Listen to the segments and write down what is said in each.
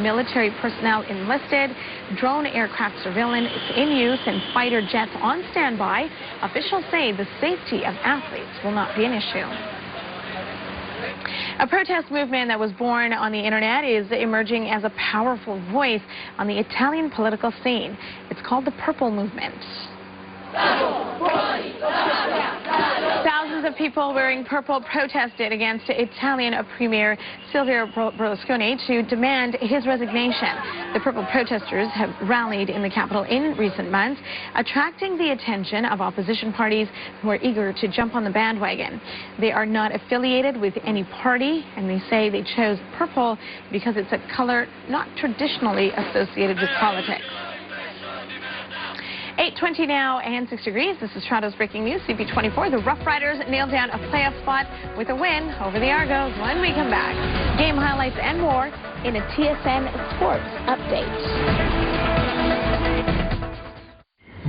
military personnel enlisted. Drone aircraft surveillance in use and fighter jets on standby. Officials say the safety of athletes will not be an issue. A protest movement that was born on the internet is emerging as a powerful voice on the Italian political scene. It's called the Purple Movement. Thousands of people wearing purple protested against Italian Premier Silvio Berlusconi to demand his resignation. The purple protesters have rallied in the capital in recent months, attracting the attention of opposition parties who are eager to jump on the bandwagon. They are not affiliated with any party, and they say they chose purple because it's a color not traditionally associated with politics. 8:20 now and 6 degrees. This is Toronto's breaking news. CP24. The Rough Riders nailed down a playoff spot with a win over the Argos. When we come back, game highlights and more in a TSN Sports Update.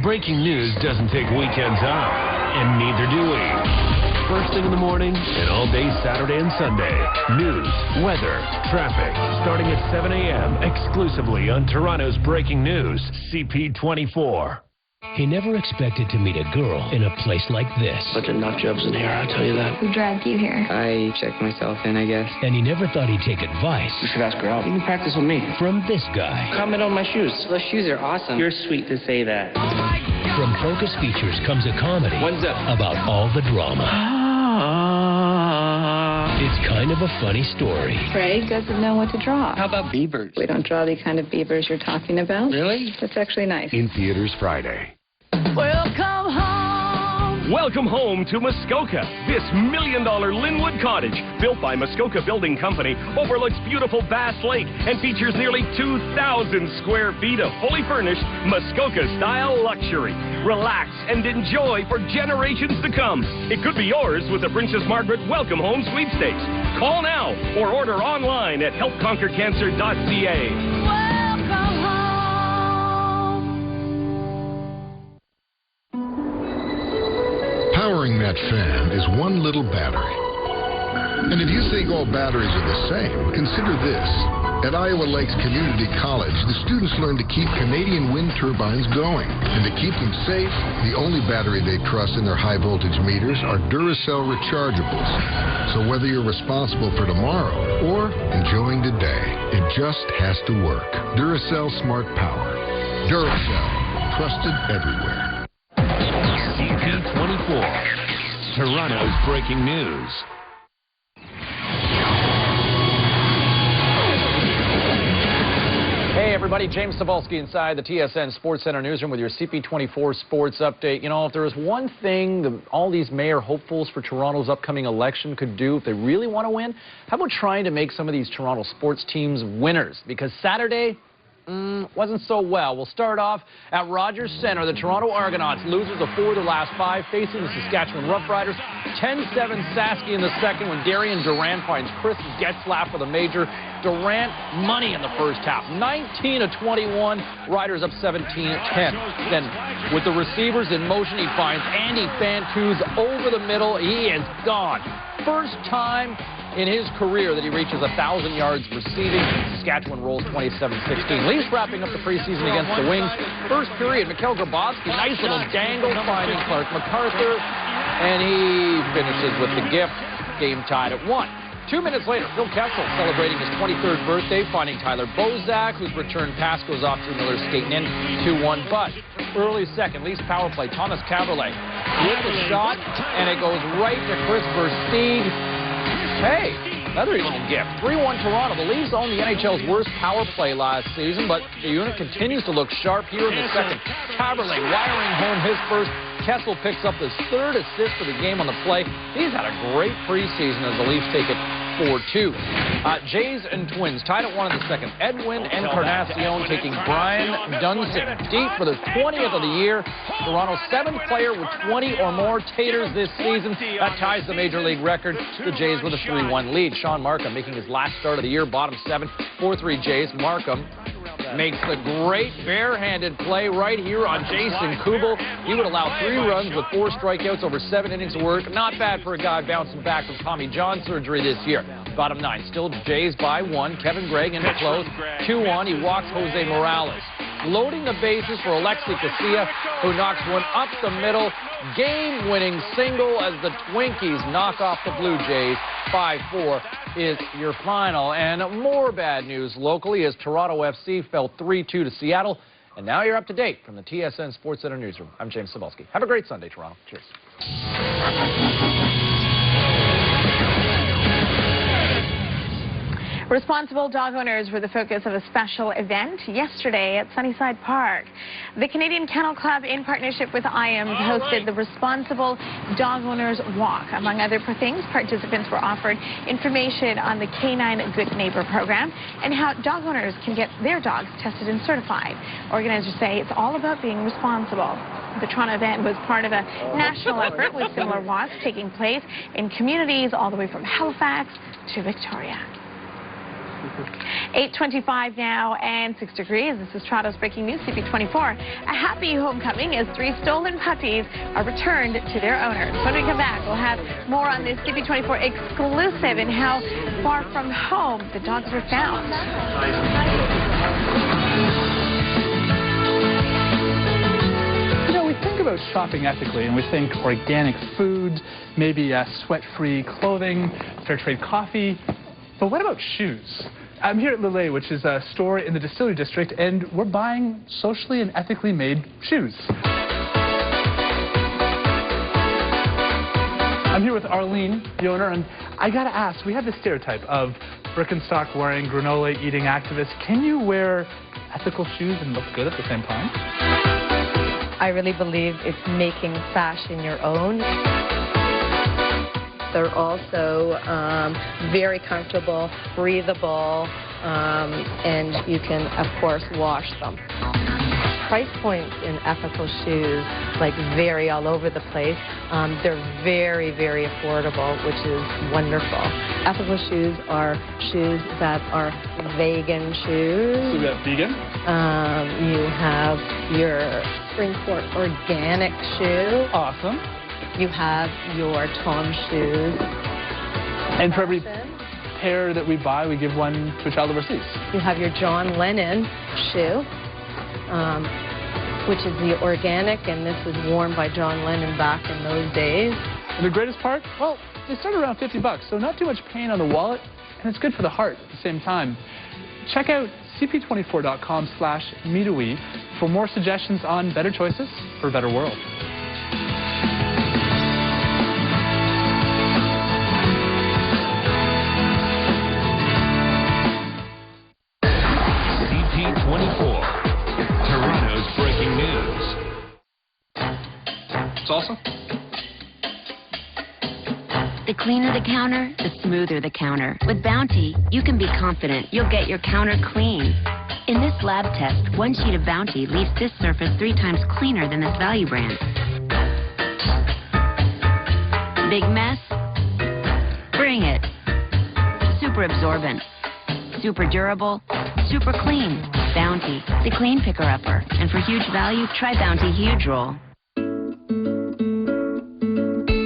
Breaking news doesn't take weekends off, and neither do we. First thing in the morning and all day Saturday and Sunday. News, weather, traffic, starting at 7 a.m. exclusively on Toronto's breaking news, CP24. He never expected to meet a girl in a place like this. Bunch of nut jobs in here, I'll tell you that. Who dragged you here? I checked myself in, I guess. And he never thought he'd take advice. You should ask her out. You can practice with me. From this guy. Comment on my shoes. Those shoes are awesome. You're sweet to say that. From Focus Features comes a comedy. When's up? About all the drama. It's kind of a funny story. Craig doesn't know what to draw. How about beavers? We don't draw the kind of beavers you're talking about. Really? That's actually nice. In theaters Friday. Welcome home. Welcome home to Muskoka. This $1 million Linwood cottage, built by Muskoka Building Company, overlooks beautiful Bass Lake and features nearly 2,000 square feet of fully furnished Muskoka-style luxury. Relax and enjoy for generations to come. It could be yours with the Princess Margaret Welcome Home Sweepstakes. Call now or order online at helpconquercancer.ca. Welcome home. Powering that fan is one little battery. And if you think all batteries are the same, consider this. At Iowa Lakes Community College, the students learn to keep Canadian wind turbines going. And to keep them safe, the only battery they trust in their high-voltage meters are Duracell rechargeables. So whether you're responsible for tomorrow or enjoying today, it just has to work. Duracell Smart Power. Duracell. Trusted everywhere. CP24. Toronto's breaking news. Hey everybody, James Cebulski inside the TSN Sports Center newsroom with your CP24 Sports Update. You know, if there was one thing all these mayor hopefuls for Toronto's upcoming election could do if they really want to win, how about trying to make some of these Toronto sports teams winners? Because Saturday wasn't so well. We'll start off at Rogers Centre. The Toronto Argonauts, losers of 4 of their last 5, facing the Saskatchewan Roughriders. 10-7 Saski in the second when Darian Durant finds Chris Getzlaff for the major. Durant money in the first half. 19-21. Riders up 17-10. Then with the receivers in motion, he finds Andy Fantuz over the middle. He is gone. First time in his career that he reaches 1,000 yards receiving. Saskatchewan rolls 27-16. Leafs wrapping up the preseason against the Wings. First period, Mikhail Grabowski, nice little dangle, finding Clark MacArthur, and he finishes with the gift. Game tied at 1. 2 minutes later, Phil Kessel celebrating his 23rd birthday, finding Tyler Bozak, whose return pass goes off through Miller skating in 2-1. But early second, Leafs power play, Thomas Caberlet with the shot, and it goes right to Chris Versteeg. Hey, another little gift. 3-1 Toronto. The Leafs own the NHL's worst power play last season, but the unit continues to look sharp here in the second. Caberlet wiring home his first. Kessel picks up his 3rd assist for the game on the play. He's had a great preseason as the Leafs take it 4-2. Jays and Twins tied at 1 in the second. Edwin Encarnacion taking Brian Dunston deep for the 20th of the year. Toronto's 7th player with 20 or more taters this season. That ties the Major League record. The Jays with a 3-1 lead. Sean Markham making his last start of the year, bottom 7, 4-3 Jays. Markham makes the great barehanded play right here on Jason Kubel. He would allow 3 runs with 4 strikeouts over 7 innings of work. Not bad for a guy bouncing back from Tommy John surgery this year. Bottom 9, still Jays by 1. Kevin Gregg into close. 2-1. He walks Jose Morales. Loading the bases for Alexi Casilla, who knocks one up the middle. Game-winning single as the Twinkies knock off the Blue Jays. 5-4 is your final. And more bad news locally as Toronto FC fell 3-2 to Seattle. And now you're up to date from the TSN Sports Center newsroom. I'm James Cebulski. Have a great Sunday, Toronto. Cheers. Responsible dog owners were the focus of a special event yesterday at Sunnyside Park. The Canadian Kennel Club, in partnership with IAMS, hosted the Responsible Dog Owners Walk. Among other things, participants were offered information on the Canine Good Neighbor program and how dog owners can get their dogs tested and certified. Organizers say it's all about being responsible. The Toronto event was part of a national effort with similar walks taking place in communities all the way from Halifax to Victoria. 8:25 now and 6 degrees. This is Toronto's breaking news, CP24. A happy homecoming as 3 stolen puppies are returned to their owners. When we come back, we'll have more on this CP24 exclusive and how far from home the dogs were found. You know, we think about shopping ethically and we think organic food, maybe sweat-free clothing, fair trade coffee. But what about shoes? I'm here at Lillet, which is a store in the Distillery District, and we're buying socially and ethically made shoes. I'm here with Arlene, the owner, and I gotta ask, we have this stereotype of Birkenstock-wearing, granola-eating activists. Can you wear ethical shoes and look good at the same time? I really believe it's making fashion your own. They're also very comfortable, breathable, and you can, of course, wash them. Price points in ethical shoes, like, vary all over the place. They're very, very affordable, which is wonderful. Ethical shoes are shoes that are vegan shoes. So we have vegan? You have your Springport organic shoe. Awesome. You have your Tom shoes. And for every pair that we buy, we give one to a child overseas. You have your John Lennon shoe, which is the organic, and this was worn by John Lennon back in those days. And the greatest part? Well, they start around $50, so not too much pain on the wallet, and it's good for the heart at the same time. Check out cp24.com/meetowe for more suggestions on better choices for a better world. CP24, Toronto's breaking news. Salsa? The cleaner the counter, the smoother the counter. With Bounty, you can be confident you'll get your counter clean. In this lab test, one sheet of Bounty leaves this surface 3 times cleaner than this value brand. Big mess? Bring it. Super absorbent. Super durable. Super clean. Bounty, the clean picker-upper. And for huge value, try Bounty Huge Roll.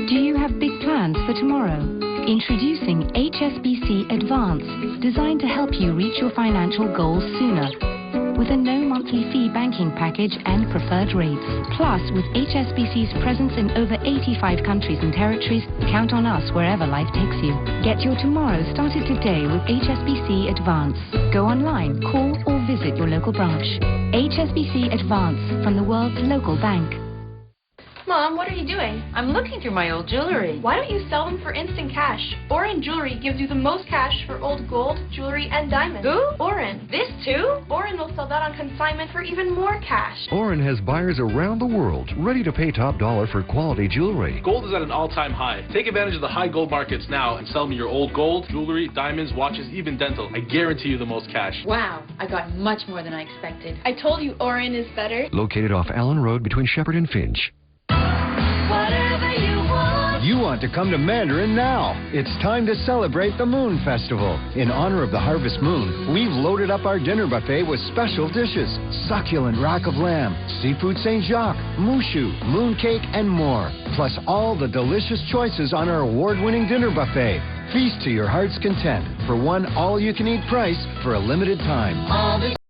Do you have big plans for tomorrow? Introducing HSBC Advance, designed to help you reach your financial goals sooner. With a no monthly fee banking package and preferred rates. Plus, with HSBC's presence in over 85 countries and territories, count on us wherever life takes you. Get your tomorrow started today with HSBC Advance. Go online, call or visit your local branch. HSBC Advance, from the world's local bank. Mom, what are you doing? I'm looking through my old jewelry. Why don't you sell them for instant cash? Oren Jewelry gives you the most cash for old gold, jewelry, and diamonds. Who? Oren. This too? Oren will sell that on consignment for even more cash. Oren has buyers around the world ready to pay top dollar for quality jewelry. Gold is at an all-time high. Take advantage of the high gold markets now and sell me your old gold, jewelry, diamonds, watches, even dental. I guarantee you the most cash. Wow, I got much more than I expected. I told you Oren is better. Located off Allen Road between Shepherd and Finch. You want to come to Mandarin now. It's time to celebrate the Moon Festival. In honor of the harvest moon, we've loaded up our dinner buffet with special dishes. Succulent rack of lamb, seafood St. Jacques, moushu, moon cake, and more. Plus all the delicious choices on our award-winning dinner buffet. Feast to your heart's content for one all-you-can-eat price for a limited time.